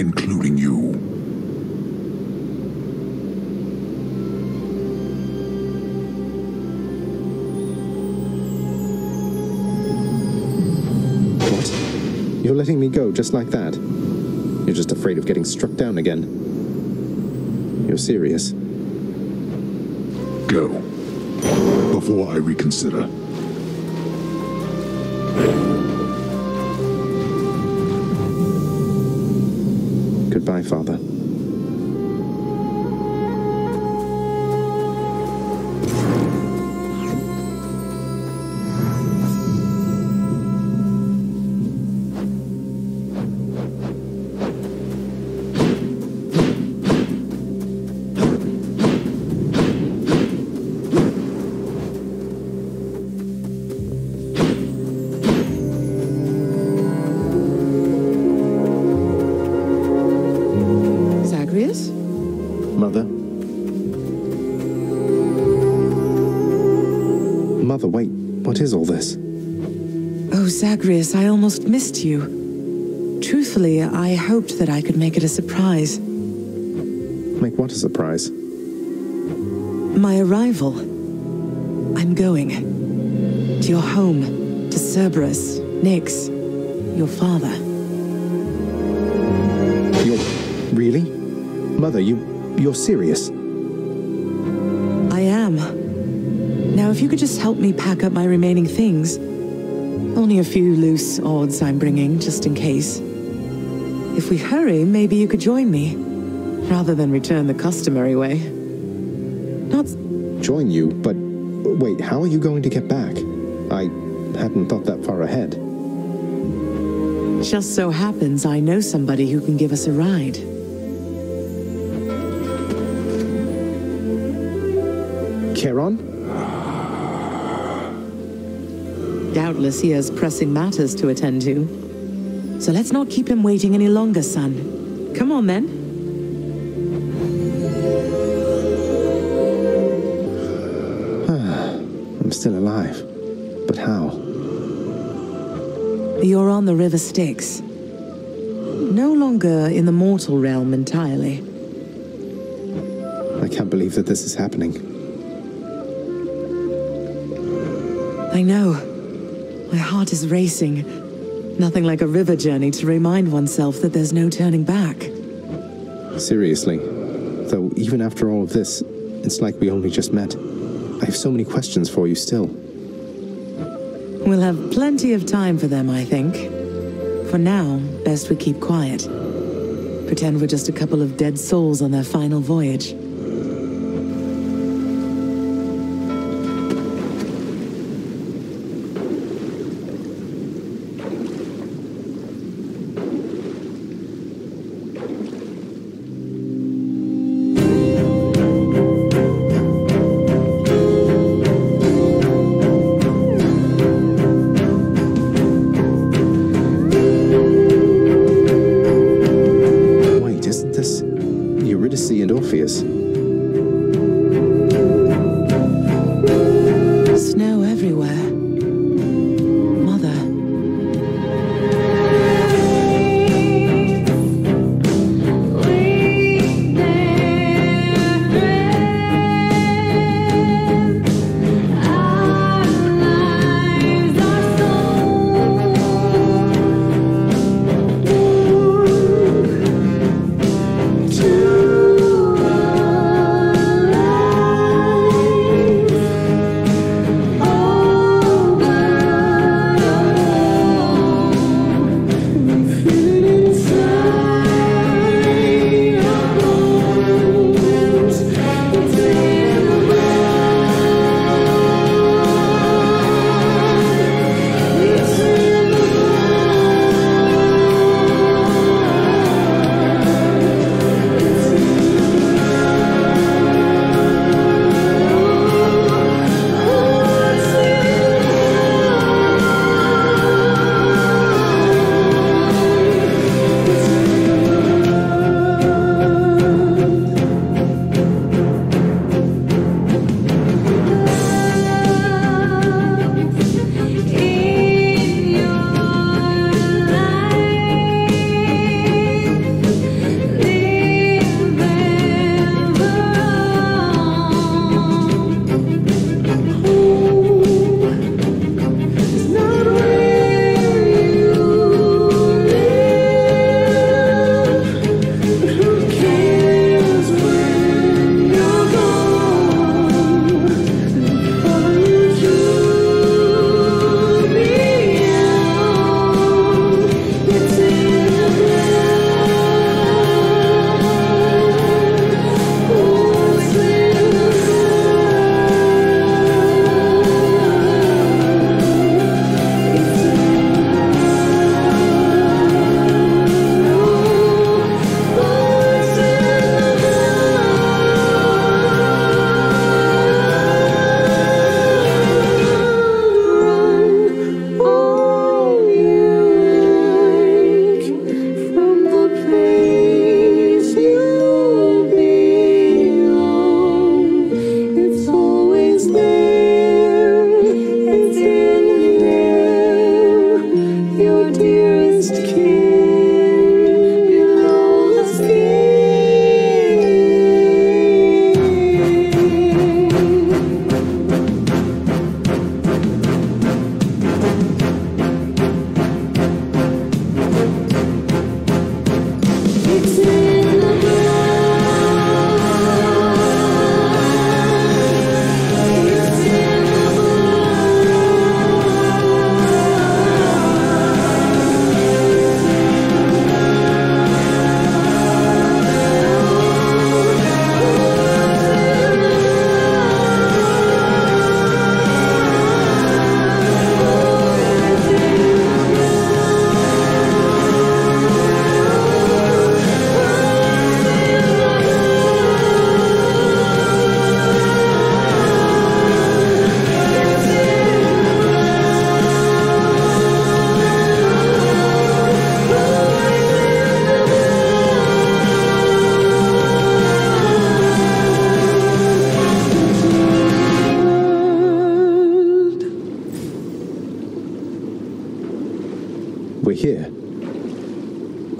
including you. What? You're letting me go just like that? You're just afraid of getting struck down again. You're serious. Go. Before I reconsider. Goodbye, Father. Mother? Mother, wait. What is all this? Oh, Zagreus, I almost missed you. Truthfully, I hoped that I could make it a surprise. Make what a surprise? My arrival. I'm going. To your home. To Cerberus. Nyx. Your father. Really? Mother, you're serious? I am. Now, if you could just help me pack up my remaining things. Only a few loose odds I'm bringing, just in case. If we hurry, maybe you could join me. Rather than return the customary way. Not... Join you? But wait, how are you going to get back? I hadn't thought that far ahead. Just so happens I know somebody who can give us a ride. Charon? Doubtless he has pressing matters to attend to. So let's not keep him waiting any longer, son. Come on, then. I'm still alive. But how? You're on the River Styx. No longer in the mortal realm entirely. I can't believe that this is happening. I know. My heart is racing. Nothing like a river journey to remind oneself that there's no turning back. Seriously. Though even after all of this, it's like we only just met. I have so many questions for you still. We'll have plenty of time for them, I think. For now, best we keep quiet. Pretend we're just a couple of dead souls on their final voyage. Snow everywhere. Mother.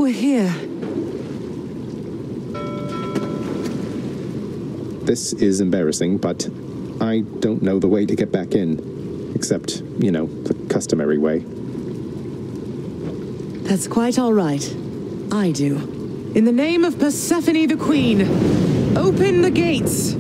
We're here. This is embarrassing, but I don't know the way to get back in. Except, you know, the customary way. That's quite all right. I do. In the name of Persephone the Queen, open the gates!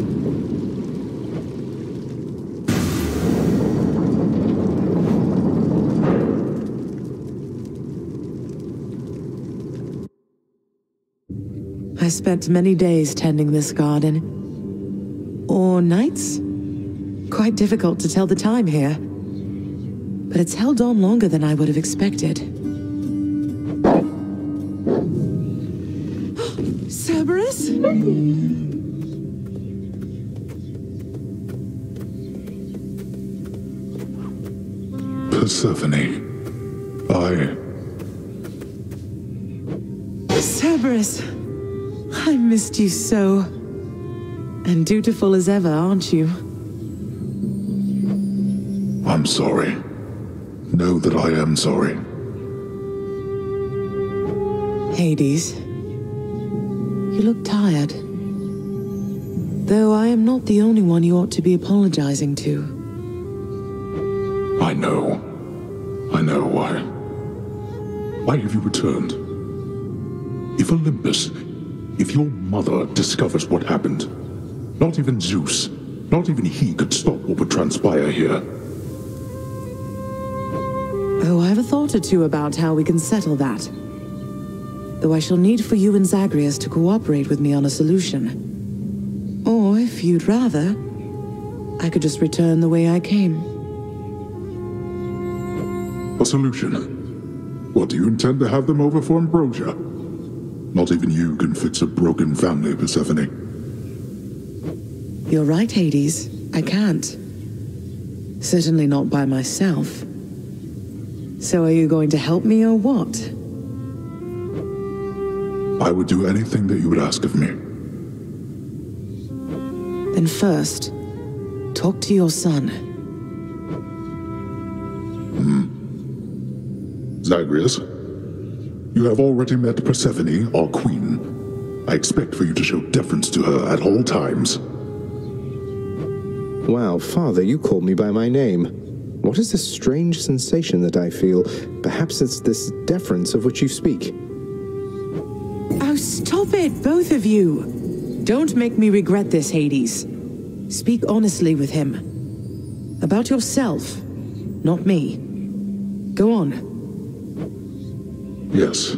I spent many days tending this garden. Or nights? Quite difficult to tell the time here. But it's held on longer than I would have expected. Cerberus? Persephone. Cerberus. I missed you so. And dutiful as ever, aren't you? I'm sorry. Know that I am sorry. Hades. You look tired. Though I am not the only one you ought to be apologizing to. I know. I know why. Why have you returned? If Olympus, if your mother discovers what happened, not even Zeus, not even he could stop what would transpire here. Oh, I have a thought or two about how we can settle that. Though I shall need for you and Zagreus to cooperate with me on a solution. Or, if you'd rather, I could just return the way I came. A solution? What, do you intend to have them over for ambrosia? Not even you can fix a broken family, Persephone. You're right, Hades. I can't. Certainly not by myself. So are you going to help me or what? I would do anything that you would ask of me. Then first, talk to your son. Zagreus, you have already met Persephone, our queen. I expect for you to show deference to her at all times. Wow, Father, you called me by my name. What is this strange sensation that I feel? Perhaps it's this deference of which you speak. Oh, stop it, both of you! Don't make me regret this, Hades. Speak honestly with him. About yourself, not me. Go on. Yes,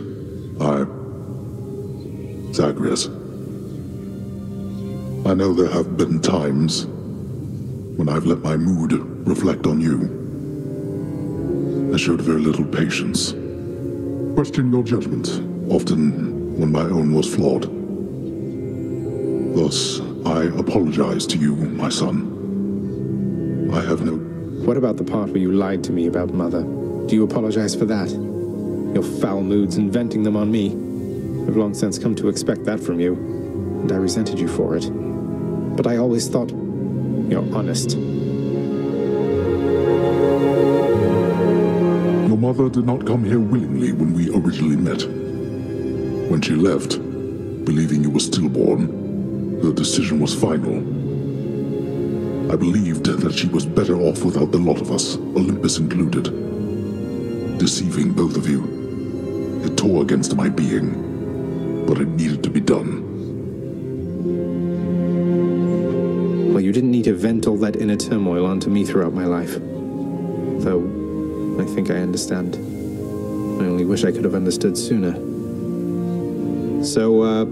Zagreus. I know there have been times when I've let my mood reflect on you. I showed very little patience. Questioned your judgment, often when my own was flawed. Thus, I apologize to you, my son. I have no... What about the part where you lied to me about Mother? Do you apologize for that? Your foul moods and venting them on me. I've long since come to expect that from you, and I resented you for it. But I always thought you're honest. Your mother did not come here willingly when we originally met. When she left, believing you were stillborn, her decision was final. I believed that she was better off without the lot of us, Olympus included. Deceiving both of you. It tore against my being, but it needed to be done. Well, you didn't need to vent all that inner turmoil onto me throughout my life. Though, I think I understand. I only wish I could have understood sooner. So,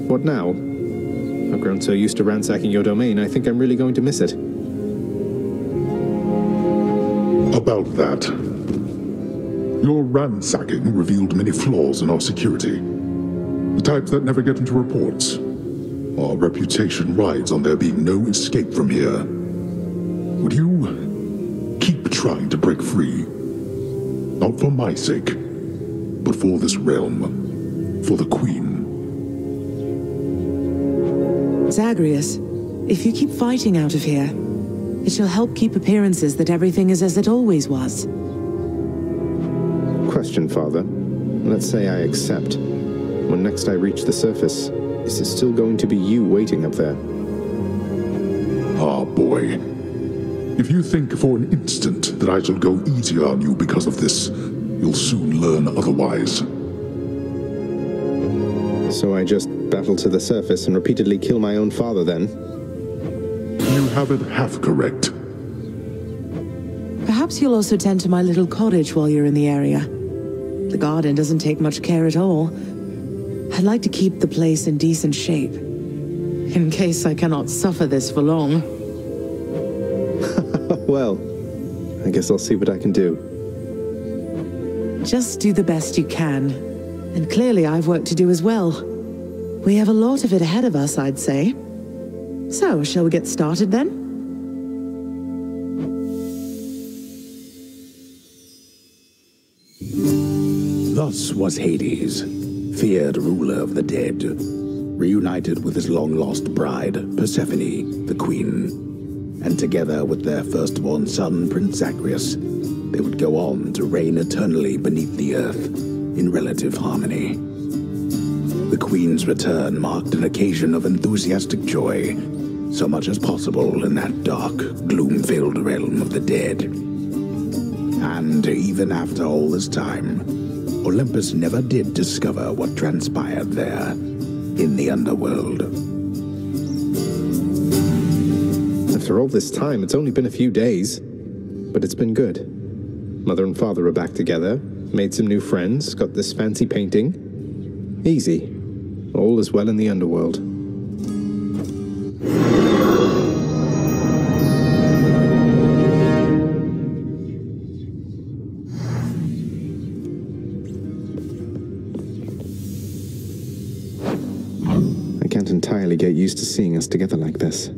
what now? I've grown so used to ransacking your domain, I think I'm really going to miss it. About that. Your ransacking revealed many flaws in our security. The types that never get into reports. Our reputation rides on there being no escape from here. Would you keep trying to break free? Not for my sake, but for this realm. For the Queen. Zagreus, if you keep fighting out of here, it shall help keep appearances that everything is as it always was. Question, Father. Let's say I accept. When next I reach the surface, is it still going to be you waiting up there? Ah, boy. If you think for an instant that I shall go easy on you because of this, you'll soon learn otherwise. So I just battle to the surface and repeatedly kill my own father then? You have it half correct. Perhaps you'll also tend to my little cottage while you're in the area. The garden doesn't take much care at all. I'd like to keep the place in decent shape, in case I cannot suffer this for long. Well, I guess I'll see what I can do. Just do the best you can. And clearly I've work to do as well. We have a lot of it ahead of us, I'd say. So, shall we get started then? Thus was Hades, feared ruler of the dead, reunited with his long-lost bride, Persephone, the queen. And together with their firstborn son, Prince Zagreus, they would go on to reign eternally beneath the earth, in relative harmony. The queen's return marked an occasion of enthusiastic joy, so much as possible in that dark, gloom-filled realm of the dead. And even after all this time, Olympus never did discover what transpired there, in the underworld. After all this time, it's only been a few days, but it's been good. Mother and father are back together, made some new friends, got this fancy painting. Easy. All is well in the underworld. I can't entirely get used to seeing us together like this.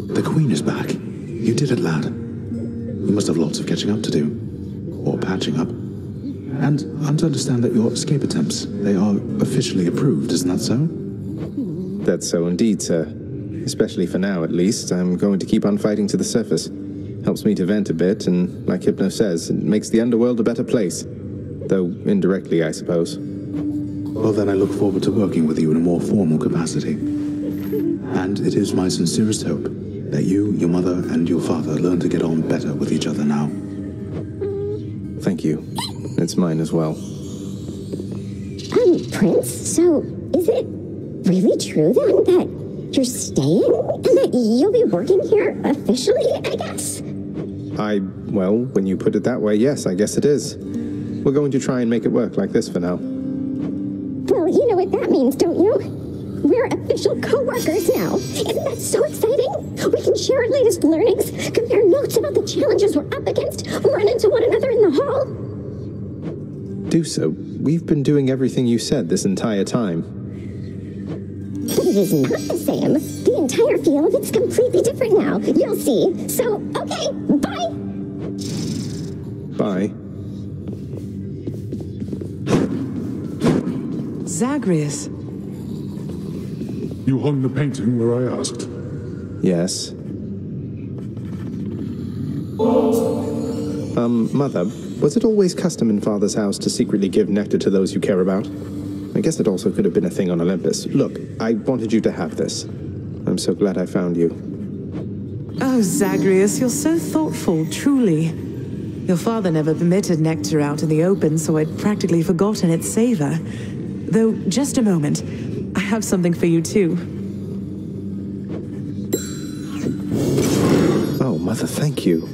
The Queen is back. You did it, lad. You must have lots of catching up to do. Or patching up. And I'm to understand that your escape attempts, they are officially approved, isn't that so? That's so indeed, sir. Especially for now, at least. I'm going to keep on fighting to the surface. Helps me to vent a bit, and like Hypno says, it makes the underworld a better place. Though indirectly, I suppose. Well, then I look forward to working with you in a more formal capacity. And it is my sincerest hope that you, your mother, and your father learn to get on better with each other now. Thank you. It's mine as well. Prince, so is it really true then that you're staying? And that you'll be working here officially, I guess? Well, when you put it that way, yes, I guess it is. We're going to try and make it work like this for now. Well, you know what that means, don't you? We're official co-workers now. Isn't that so exciting? We can share our latest learnings, compare notes about the challenges we're up against, run into one another in the hall. Do so. We've been doing everything you said this entire time. But it is not the same. The entire field, it's completely different now. You'll see. So, okay, bye. Bye. Zagreus. You hung the painting where I asked. Yes. Mother, was it always custom in Father's house to secretly give nectar to those you care about? I guess it also could have been a thing on Olympus. Look, I wanted you to have this. I'm so glad I found you. Oh, Zagreus, you're so thoughtful, truly. Your father never permitted nectar out in the open, so I'd practically forgotten its savor. Though, just a moment. I have something for you, too. Oh, Mother, thank you.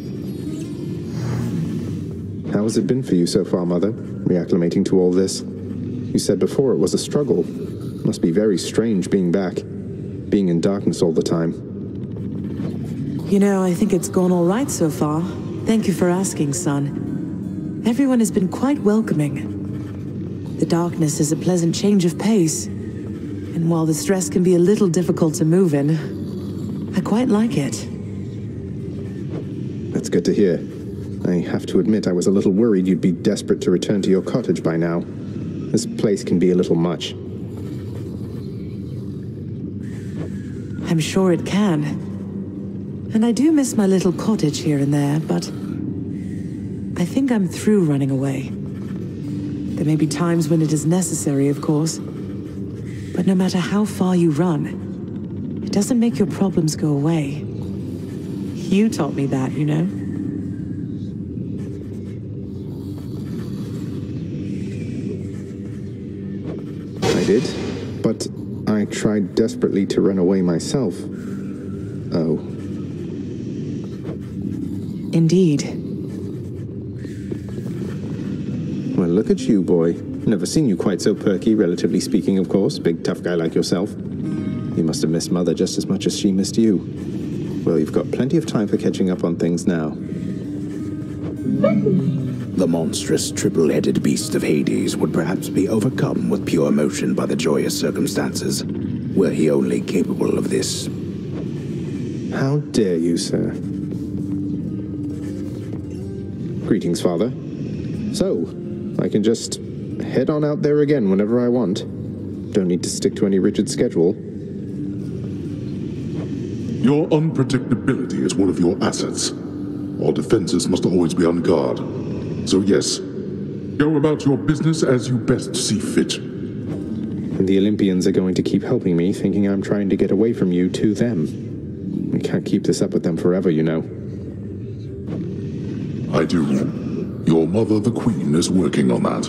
How has it been for you so far, Mother, reacclimating to all this? You said before it was a struggle. Must be very strange being back, being in darkness all the time. You know, I think it's gone all right so far. Thank you for asking, son. Everyone has been quite welcoming. The darkness is a pleasant change of pace. And while the stress can be a little difficult to move in, I quite like it. That's good to hear. I have to admit I was a little worried you'd be desperate to return to your cottage by now. This place can be a little much. I'm sure it can. And I do miss my little cottage here and there, but I think I'm through running away. There may be times when it is necessary, of course. But no matter how far you run, it doesn't make your problems go away. You taught me that, you know? I did, but I tried desperately to run away myself. Oh. Indeed. Well, look at you, boy. Never seen you quite so perky, relatively speaking, of course. Big, tough guy like yourself. You must have missed Mother just as much as she missed you. Well, you've got plenty of time for catching up on things now. The monstrous triple-headed beast of Hades would perhaps be overcome with pure emotion by the joyous circumstances, were he only capable of this. How dare you, sir? Greetings, Father. So, I can just head on out there again whenever I want. Don't need to stick to any rigid schedule. Your unpredictability is one of your assets. Our defenses must always be on guard. So yes, go about your business as you best see fit. And the Olympians are going to keep helping me, thinking I'm trying to get away from you to them. We can't keep this up with them forever, you know. I do. Your mother, the Queen, is working on that.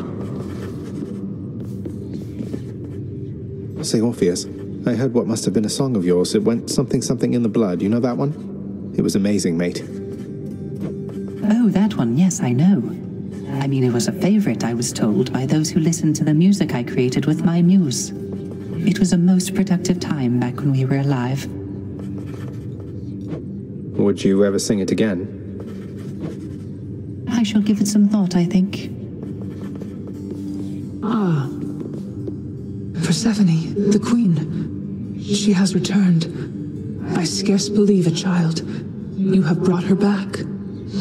Say, Orpheus, I heard what must have been a song of yours. It went something something in the blood. You know that one? It was amazing, mate. Oh, that one, yes, I know. I mean, it was a favorite, I was told, by those who listened to the music I created with my muse. It was a most productive time back when we were alive. Would you ever sing it again? I shall give it some thought, I think. Ah. Persephone, the Queen. She has returned. I scarce believe it, child. You have brought her back.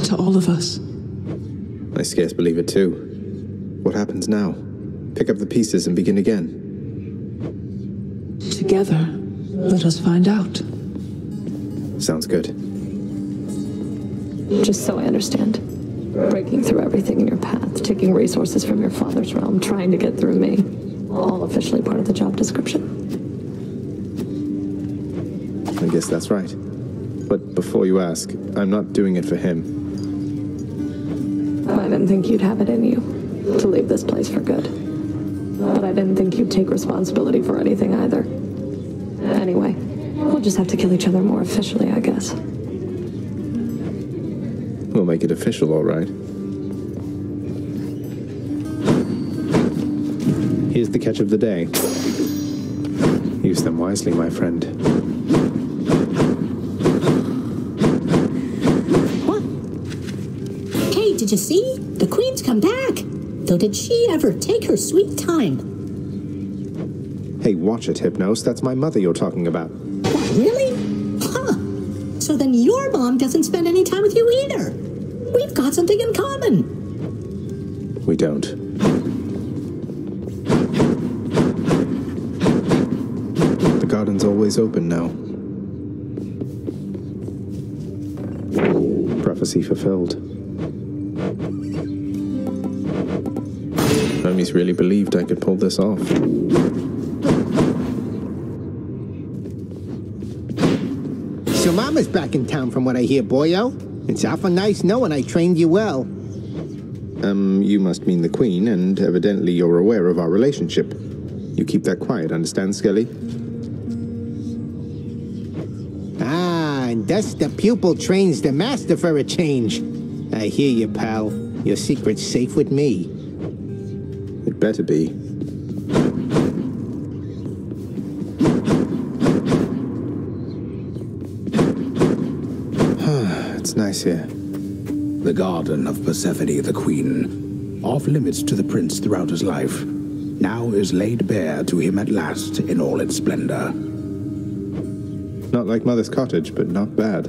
To all of us. I scarce believe it too. What happens now? Pick up the pieces and begin again. Together, let us find out. Sounds good. Just so I understand. Breaking through everything in your path, taking resources from your father's realm, trying to get through me. All officially part of the job description. I guess that's right. But before you ask, I'm not doing it for him. I didn't think you'd have it in you to leave this place for good. But I didn't think you'd take responsibility for anything either. Anyway, we'll just have to kill each other more officially, I guess. We'll make it official, all right. Here's the catch of the day. Use them wisely, my friend. What? Hey, did you see? The Queen's come back. Though did she ever take her sweet time? Hey, watch it, Hypnos. That's my mother you're talking about. What, really? Huh. So then your mom doesn't spend any time with you either. We've got something in common. We don't. The garden's always open now. Prophecy fulfilled. Hermes really believed I could pull this off. So Mama's back in town from what I hear, boyo. It's awful nice knowing I trained you well. You must mean the Queen, and evidently you're aware of our relationship. You keep that quiet, understand, Skelly? Ah, and thus the pupil trains the master for a change. I hear you, pal. Your secret's safe with me. It better be. It's nice here. The garden of Persephone the Queen, off limits to the prince throughout his life, now is laid bare to him at last in all its splendor. Not like Mother's cottage, but not bad.